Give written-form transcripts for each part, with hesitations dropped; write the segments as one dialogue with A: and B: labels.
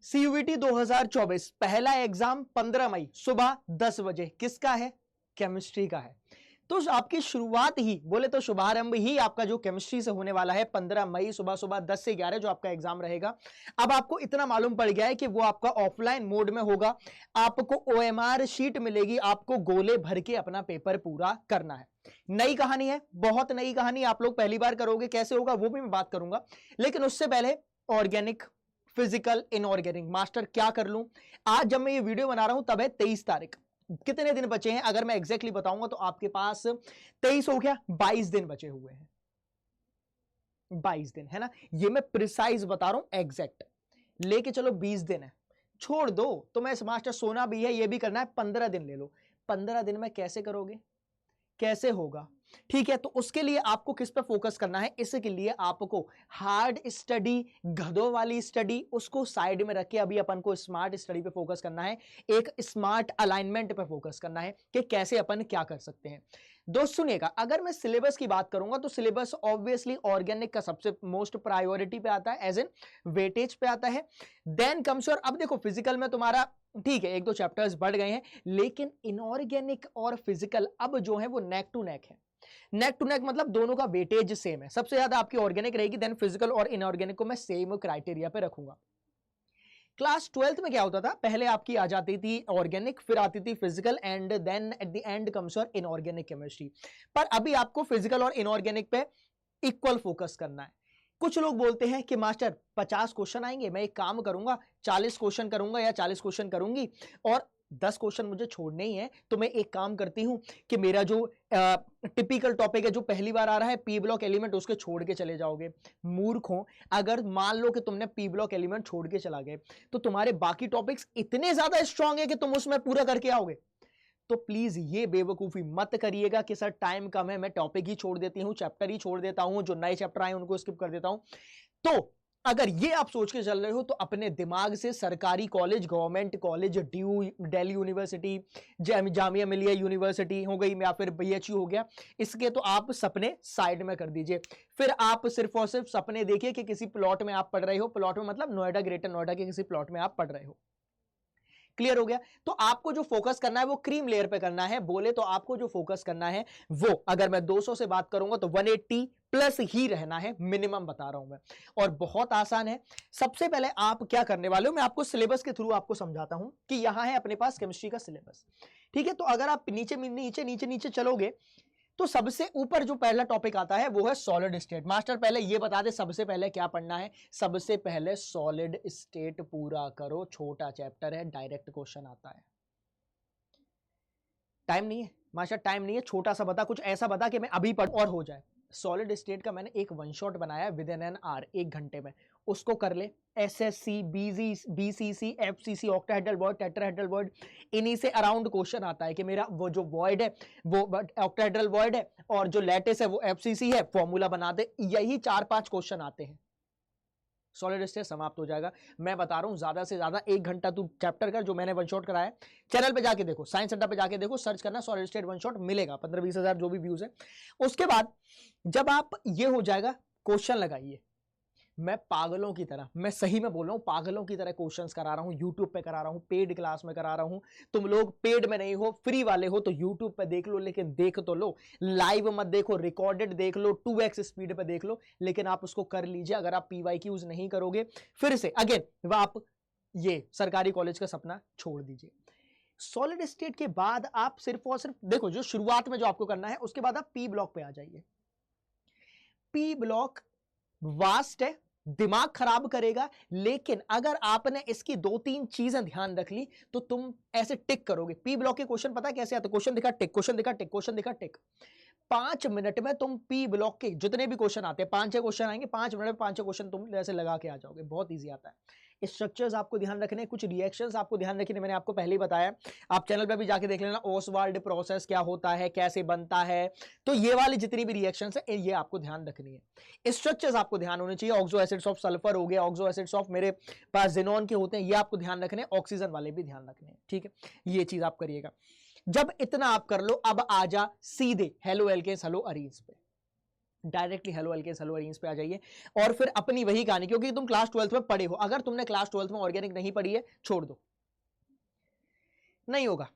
A: CUET 2024 पहला exam 15 मई सुबह 10 बजे किसका है? केमिस्ट्री का है। तो आपकी शुरुआत ही बोले तो शुभारंभ ही आपका जो केमिस्ट्री से होने वाला है 15 मई सुबह सुबह 10 से 11 जो आपका एग्जाम रहेगा। अब आपको इतना मालूम पड़ गया है कि वो आपका ऑफलाइन मोड में होगा। आपको ओएमआर शीट मिलेगी, आपको गोले भर के अपना पेपर पूरा करना है। नई कहानी है, बहुत नई कहानी, आप लोग पहली बार करोगे, कैसे होगा वो भी मैं बात करूंगा। लेकिन उससे पहले ऑर्गेनिक, फिजिकल, इनऑर्गेनिक मास्टर क्या कर लूं। आज जब मैं ये वीडियो बना रहा हूं तब है 23 तारीख। कितने दिन बचे हैं अगर मैं एग्जैक्टली बताऊंगा तो आपके पास 23 हो गया, 22 दिन बचे हुए हैं। 22 दिन है ना, ये मैं प्रिसाइज बता रहा हूं, एग्जैक्ट लेके चलो 20 दिन है, छोड़ दो तो मैं मास्टर सोना भी है, ये भी करना है, 15 दिन ले लो। 15 दिन में कैसे करोगे, कैसे होगा? ठीक है, तो उसके लिए आपको किस पे फोकस करना है? इसके लिए आपको हार्ड स्टडी, गधों वाली स्टडी, उसको साइड में रख के अभी अपन को स्मार्ट स्टडी पे फोकस करना है, एक स्मार्ट अलाइनमेंट पे फोकस करना है कि कैसे अपन क्या कर सकते हैं। दोस्त सुनिएगा, अगर मैं सिलेबस की बात करूंगा तो सिलेबस ऑब्वियसली ऑर्गेनिक का सबसे मोस्ट प्रायोरिटी पे आता है, एज इन वेटेज पे आता है। देन कम्स योर, अब देखो फिजिकल में तुम्हारा ठीक है 1-2 चैप्टर्स बढ़ गए हैं, लेकिन इनऑर्गेनिक और फिजिकल अब जो है वो नेक टू नेक है। नेक टू नेक मतलब दोनों का वेटेज सेम है, सबसे ज्यादा आपकी ऑर्गेनिक रहेगी, देन फिजिकल और इनऑर्गेनिक को मैं सेम क्राइटेरिया पे रखूंगा। क्लास 12th में क्या होता था, पहले आपकी आ जाती थी ऑर्गेनिक, फिर आती थी physical, and then at the end comes your inorganic chemistry. पर अभी आपको फिजिकल और इनऑर्गेनिक पे इक्वल फोकस करना है। कुछ लोग बोलते हैं कि मास्टर 50 क्वेश्चन आएंगे, मैं एक काम करूंगा 40 क्वेश्चन करूंगा या 40 क्वेश्चन करूंगी और 10 क्वेश्चन मुझे छोड़ने ही है, तो मैं एक काम करती हूं कि मेरा जो टिपिकल टॉपिक है जो पहली बार आ रहा है पी ब्लॉक एलिमेंट, उसके छोड़ के चले जाओगे। मूर्ख हो, अगर मान लो कि तुमने पी ब्लॉक एलिमेंट छोड़ के चला गए तो तुम्हारे बाकी टॉपिक्स इतने ज्यादा स्ट्रांग है कि तुम उसमें पूरा करके आओगे। तो प्लीज ये बेवकूफी मत करिएगा कि सर टाइम कम है, मैं टॉपिक ही छोड़ देती हूं, चैप्टर ही छोड़ देता हूं, जो नए चैप्टर आए उनको स्किप कर देता हूं। तो अगर ये आप सोच के चल रहे हो तो अपने दिमाग से सरकारी college, government college, Delhi university, Jamia Millia university हो गई या फिर बीएचयू हो गया, इसके तो आप सपने साइड में कर दीजिए। फिर आप सिर्फ और सिर्फ सपने देखिए कि किसी प्लॉट में आप पढ़ रहे हो, प्लॉट में मतलब नोएडा, ग्रेटर नोएडा के किसी प्लॉट में आप पढ़ रहे हो। क्लियर हो गया? तो आपको जो फोकस करना है वो क्रीम लेयर पे करना है। बोले तो आपको जो फोकस करना है वो, अगर मैं 200 से बात करूंगा तो 180 प्लस ही रहना है, मिनिमम बता रहा हूं मैं। और बहुत आसान है। सबसे पहले आप क्या करने वाले हो, मैं आपको सिलेबस के थ्रू आपको समझाता हूं कि यहां है अपने पास केमिस्ट्री का सिलेबस। ठीक है, तो अगर आप नीचे नीचे नीचे नीचे चलोगे तो सबसे ऊपर जो पहला टॉपिक आता है वो है सॉलिड स्टेट। मास्टर पहले ये बता दे सबसे पहले क्या पढ़ना है। सबसे पहले सॉलिड स्टेट पूरा करो, छोटा चैप्टर है, डायरेक्ट क्वेश्चन आता है। टाइम नहीं है मास्टर, टाइम नहीं है, छोटा सा बता, कुछ ऐसा बता कि मैं अभी पढ़ और हो जाए। सॉलिड स्टेट का मैंने एक वन शॉट बनाया विद इन एन आवर, 1 घंटे में, उसको कर ले। SSC, BCC, FCC, octahedral void, tetrahedral void, इन्हीं से अराउंड क्वेश्चन आता है कि मेरा वो जो वॉइड है वो ऑक्टाहेड्रल वॉइड है और जो लैटिस है वो एफसीसी है, फॉर्मूला बना दे। यही 4-5 क्वेश्चन आते हैं, सॉलिड स्टेट समाप्त हो जाएगा। मैं बता रहा हूं ज्यादा से ज्यादा 1 घंटा तू चैप्टर कर, जो मैंने वन शॉट कराया। चैनल पे जाके देखो, साइंस अड्डा पे जाके देखो, सर्च करना सॉलिड स्टेट वन शॉट, मिलेगा 15-20 हजार जो भी व्यूज है। उसके बाद जब आप ये हो जाएगा, क्वेश्चन लगाइए। मैं पागलों की तरह, मैं सही में बोल रहा हूं, पागलों की तरह क्वेश्चंस करा रहा हूं, यूट्यूब पे करा रहा हूं, पेड क्लास में करा रहा हूं। तुम लोग पेड में नहीं हो, फ्री वाले हो तो यूट्यूब पे देख लो, लेकिन देख तो लो, लाइव मत देखो, रिकॉर्डेड देख लो, 2x स्पीड पे देख लो, लेकिन आप उसको कर लीजिए। अगर आप PYQs नहीं करोगे, फिर से अगेन आप ये सरकारी कॉलेज का सपना छोड़ दीजिए। सॉलिड स्टेट के बाद आप सिर्फ और सिर्फ देखो, जो शुरुआत में जो आपको करना है, उसके बाद आप पी ब्लॉक पे आ जाइए। पी ब्लॉक वास्ट है, दिमाग खराब करेगा, लेकिन अगर आपने इसकी 2-3 चीजें ध्यान रख ली तो तुम ऐसे टिक करोगे। पी ब्लॉक के क्वेश्चन पता है कैसे आते? क्वेश्चन दिखा टिक, क्वेश्चन दिखा टिक, क्वेश्चन दिखा टिक। 5 मिनट में तुम पी ब्लॉक के जितने भी क्वेश्चन आते हैं, 5-6 क्वेश्चन आएंगे, 5 मिनट में 5-6 क्वेश्चन तुम ऐसे लगा के आ जाओगे। बहुत ईजी आता है। स्ट्रक्चर्स आपको ध्यान रखने, कुछ रिएक्शंस आपको ध्यान रखने, मैंने आपको पहले ही बताया, आप चैनल पे भी जाके देख लेना, ओसवाल्ड प्रोसेस क्या होता है, कैसे बनता है। तो ये वाली जितनी भी रिएक्शंस है ये आपको ध्यान रखनी है। स्ट्रक्चर्स आपको ध्यान होने चाहिए। ऑक्सो एसिड्स ऑफ सल्फर हो गया, ऑक्सो एसिड्स ऑफ मेरे पास जिनोन के होते हैं, ये आपको ध्यान रखने, ऑक्सीजन वाले भी ध्यान रखने हैं। ठीक है, ये चीज आप करिएगा। जब इतना आप कर लो, अब आजा सीधे हेलो एल्केन्स, हेलो अरीन्स पे। Directly haloalkanes haloarenes पे आ जाइए और फिर अपनी वही कहानी, क्योंकि तुम क्लास 12th में पढ़े हो, अगर तुमने क्लास 12th में ऑर्गेनिक नहीं पढ़ी है छोड़ दो, नहीं होगा।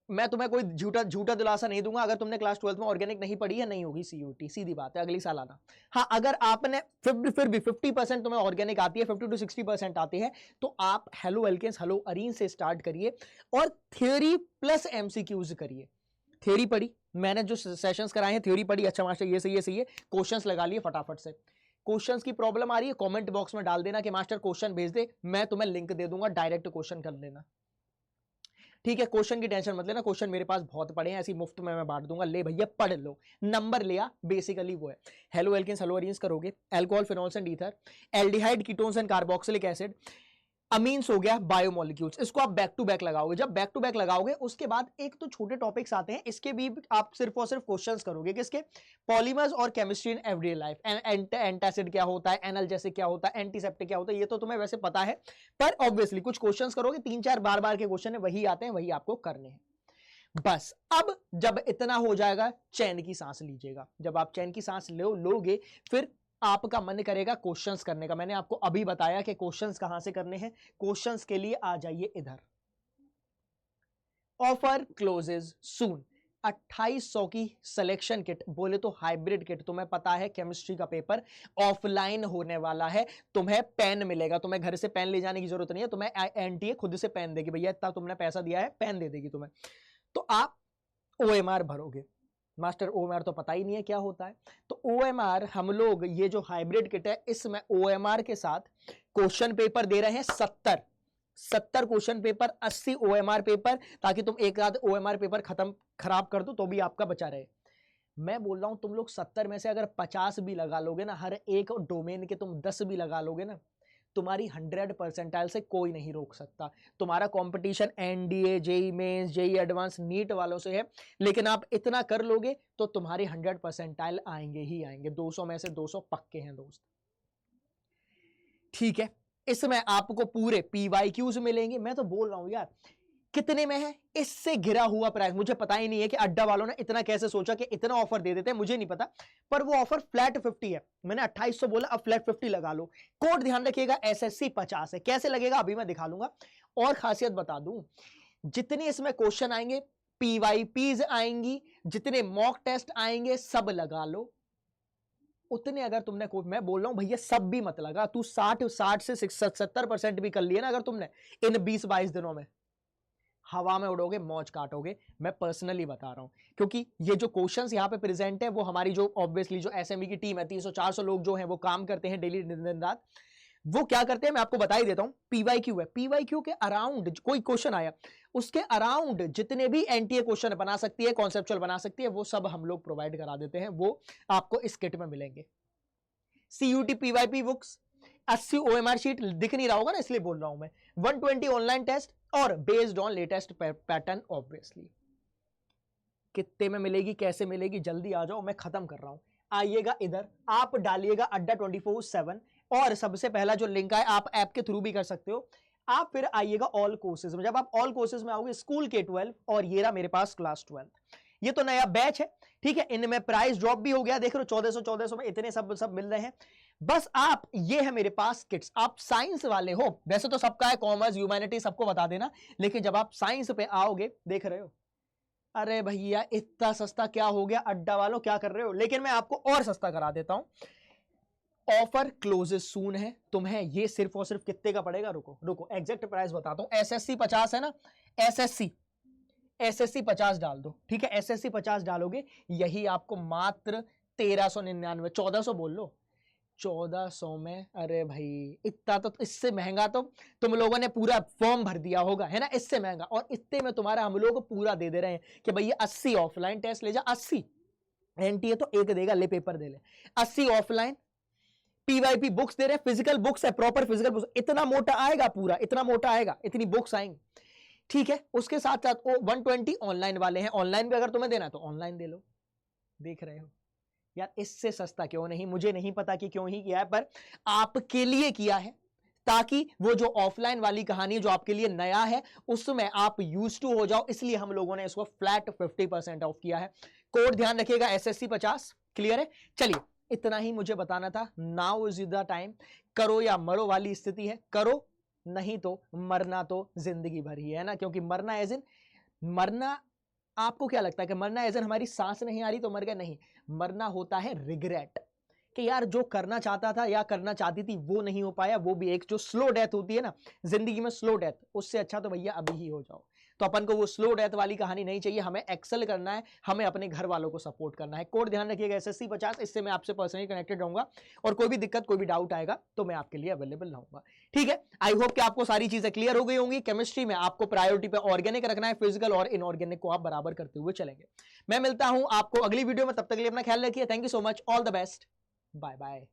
A: मैं तुम्हें कोई झूठा झूठा दिलासा नहीं दूंगा, अगर तुमने क्लास 12th में ऑर्गेनिक नहीं पढ़ी है नहीं होगी सीयूटी, सीधी बात है, अगली साल आना। हाँ, अगर आपने फिर भी 50% तुम्हें ऑर्गेनिक आती है, 50 to 60% आती है, तो आप हेलो एल्केन्स हेलो एरीन्स से स्टार्ट करिए और थ्योरी प्लस एमसीक्यूज करिए। थ्योरी पढ़ी, मैंने जो सेशंस कराए हैं थ्योरी पढ़ी, अच्छा मास्टर ये सही है, सही है, क्वेश्चंस लगा लिए फटाफट से। क्वेश्चंस की प्रॉब्लम आ रही है कमेंट बॉक्स में डाल देना कि मास्टर क्वेश्चन भेज दे, मैं तुम्हें लिंक दे दूंगा, डायरेक्ट क्वेश्चन कर लेना, ठीक है। क्वेश्चन की टेंशन मत लेना, क्वेश्चन मेरे पास बहुत पड़े हैं, ऐसी मुफ्त में मैं बांट दूंगा, ले भैया पढ़ लो, नंबर लिया, बेसिकली वो है। हेलो एल्केन्स हेलो एरीन्स करोगे, alcohol phenols and ether, aldehyde ketones and carboxylic acid, amines हो गया, बायोमोलिक्यूल्स, इसको आप बैक टू बैक लगाओगे। जब बैक टू बैक लगाओगे उसके बाद एक तो छोटे टॉपिक्स आते हैं, इसके भी आप सिर्फ और सिर्फ क्वेश्चंस करोगे, किसके, पॉलीमर्स और chemistry in everyday life, antacid क्या होता है, एनाल्जेसिक क्या होता है, एंटीसेप्टिक क्या होता है, ये तो तुम्हें वैसे पता है, पर ऑब्वियसली कुछ क्वेश्चंस करोगे, 3-4 बार बार के क्वेश्चन है वही आते हैं, वही आपको करने हैं बस। अब जब इतना हो जाएगा चैन की सांस लीजिएगा, जब आप चैन की सांस लोगे फिर आपका मन करेगा क्वेश्चंस करने का। मैंने आपको अभी बताया कि क्वेश्चंस कहां से करने हैं, क्वेश्चंस के लिए आ जाइए इधर। ऑफर क्लोजेज सून, 2800 की सिलेक्शन किट, बोले तो हाइब्रिड किट, तुम्हें पता है केमिस्ट्री का पेपर ऑफलाइन होने वाला है, तुम्हें पेन मिलेगा, तुम्हें घर से पेन ले जाने की जरूरत नहीं है, तुम्हें एनटीए खुद से पेन देगी, भैया इतना तुमने पैसा दिया है पेन दे देगी तुम्हें, तो आप ओएमआर भरोगे। मास्टर ओएमआर तो पता ही नहीं है क्या होता है, तो ओएमआर हम लोग ये जो हाइब्रिड किट है इसमें ओएमआर के साथ क्वेश्चन पेपर दे रहे हैं 70 क्वेश्चन पेपर, 80 ओएमआर पेपर, ताकि तुम एक आध ओएमआर पेपर खराब कर दो तो भी आपका बचा रहे। मैं बोल रहा हूं तुम लोग 70 में से अगर 50 भी लगा लोगे ना, हर एक डोमेन के तुम 10 भी लगा लोगे ना, तुम्हारी 100 परसेंटाइल से कोई नहीं रोक सकता। तुम्हारा competition NDA, JEE mains, JEE advance, NEET वालों से है, लेकिन आप इतना कर लोगे तो तुम्हारे 100 परसेंटाइल आएंगे ही आएंगे, 200 में से 200 पक्के हैं दोस्त, ठीक है। इसमें आपको पूरे पीवाईक्यूज मिलेंगे। मैं तो बोल रहा हूं यार, कितने में है, इससे घिरा हुआ प्राइस, मुझे पता ही नहीं है कि अड्डा वालों ने इतना कैसे सोचा कि इतना ऑफर दे देते हैं, मुझे नहीं पता, पर वो ऑफर फ्लैट 50 है। मैंने 2800 बोला, अब फ्लैट 50 लगा लो। कोड ध्यान रखिएगा एसएससी 50 है, कैसे लगेगा अभी मैं दिखा लूंगा। और खासियत बता दूं, जितने इसमें क्वेश्चन आएंगे, पीवाईपीज आएंगी, जितने मॉक टेस्ट आएंगे, सब लगा लो उतने। अगर तुमने मैं बोल रहा हूं भैया सब भी मत लगा, तू 60 से 70% भी कर लिए ना अगर तुमने इन 20-22 दिनों में, हवा में उड़ोगे, मौज काटोगे। मैं पर्सनली बता रहा हूं, क्योंकि ये जो क्वेश्चंस यहां पे प्रेजेंट है वो हमारी जो ऑब्वियसली जो एसएमई की टीम है, 300-400 लोग जो हैं वो काम करते हैं डेली दिन रात। वो क्या करते हैं मैं आपको बता ही देता हूं। पीवाईक्यू है, पीवाईक्यू के अराउंड कोई क्वेश्चन आया, उसके अराउंड जितने भी एनटीए क्वेश्चन बना सकती है, कॉन्सेप्चुअल बना सकती है, वो सब हम लोग प्रोवाइड करा देते हैं, वो आपको इस किट में मिलेंगे। सीयूटी पीवाईपी बुक्स, 80 ओएमआर शीट, दिख नहीं रहा होगा ना इसलिए बोल रहा हूं मैं, 120 ऑनलाइन टेस्ट और based on latest pattern. Obviously कितने में मिलेगी, कैसे मिलेगी, जल्दी आ जाओ, मैं खत्म कर रहा हूं। आइएगा इधर, आप डालिएगा अड्डा 24/7, और सबसे पहला जो लिंक है आप ऐप के थ्रू भी कर सकते हो। आप फिर आइएगा ऑल कोर्सेज में, जब आप ऑल कोर्सेज में आओगे स्कूल के 12 और ये रहा मेरे पास क्लास 12, ये तो नया बैच है, ठीक है। इनमें प्राइस ड्रॉप भी हो गया, देख रहे हो 1400 में इतने सब मिल रहे हैं। बस आप, ये है मेरे पास किट्स, आप साइंस वाले हो, वैसे तो सबका है, कॉमर्स ह्यूमैनिटी सबको बता देना, लेकिन जब आप साइंस पे आओगे, देख रहे हो, अरे भैया इतना सस्ता क्या हो गया, अड्डा वालों क्या कर रहे हो, लेकिन मैं आपको और सस्ता करा देता हूं। ऑफर क्लोजेस सून है, तुम्हें ये सिर्फ और सिर्फ कितने का पड़ेगा, रुको एग्जैक्ट प्राइस बताता हूं। एसएससी 50 है ना, एसएससी 50 डाल दो, ठीक है। एसएससी 50 डालोगे, यही आपको मात्र 1399, 1400 बोल लो, 1400 में। अरे भाई इतना तो, इससे महंगा तो तुम लोगों ने पूरा फॉर्म भर दिया होगा, है ना, इससे महंगा। और इतने में तुम्हारा हम लोग पूरा दे दे रहे हैं कि भैया 80 ऑफलाइन टेस्ट ले जा, 80 एनटीए तो एक देगा, ले पेपर दे ले, 80 ऑफलाइन, पीवाईपी बुक्स दे रहे हैं, फिजिकल बुक्स है, प्रॉपर फिजिकल बुक्स, इतना मोटा आएगा पूरा, इतना मोटा आएगा, इतनी बुक्स आएंगी, ठीक है। उसके साथ साथ 120 ऑनलाइन वाले हैं, ऑनलाइन भी अगर तुम्हें देना है तो ऑनलाइन दे लो। देख रहे हो यार, इससे सस्ता क्यों नहीं, मुझे नहीं पता कि क्यों ही किया है, पर आपके लिए किया है, ताकि वो जो ऑफलाइन वाली कहानी जो आपके लिए नया है उसमें आप यूज टू हो जाओ, इसलिए हम लोगों ने इसको फ्लैट 50% ऑफ किया है। कोड ध्यान रखिएगा एसएससी 50, क्लियर है? चलिए इतना ही मुझे बताना था। Now is the time. करो या मरो वाली स्थिति है, करो, नहीं तो मरना तो जिंदगी भर ही है ना, क्योंकि मरना एज इन मरना, आपको क्या लगता है कि मरना एज इन हमारी सांस नहीं आ रही तो मर गए? नहीं, मरना होता है रिग्रेट, कि यार जो करना चाहता था या करना चाहती थी वो नहीं हो पाया, वो भी एक जो स्लो डेथ होती है ना जिंदगी में, स्लो डेथ, उससे अच्छा तो भैया अभी ही हो जाओ। तो अपन को वो स्लो डेथ वाली कहानी नहीं चाहिए, हमें एक्सेल करना है, हमें अपने घर वालों को सपोर्ट करना है। कोड ध्यान रखिएगा SSC 50, इससे मैं आपसे पर्सनली कनेक्टेड रहूंगा और कोई भी दिक्कत कोई भी डाउट आएगा तो मैं आपके लिए अवेलेबल रहूंगा। ठीक है, आई होप कि आपको सारी चीजें क्लियर हो गई होंगी। केमिस्ट्री में आपको प्रायोरिटी पे ऑर्गेनिक रखना है, फिजिकल और इनऑर्गेनिक को आप बराबर करते हुए चलेंगे। मैं मिलता हूं आपको अगली वीडियो में, तब तक के लिए अपना ख्याल रखिए। Thank you so much, all the best, bye bye.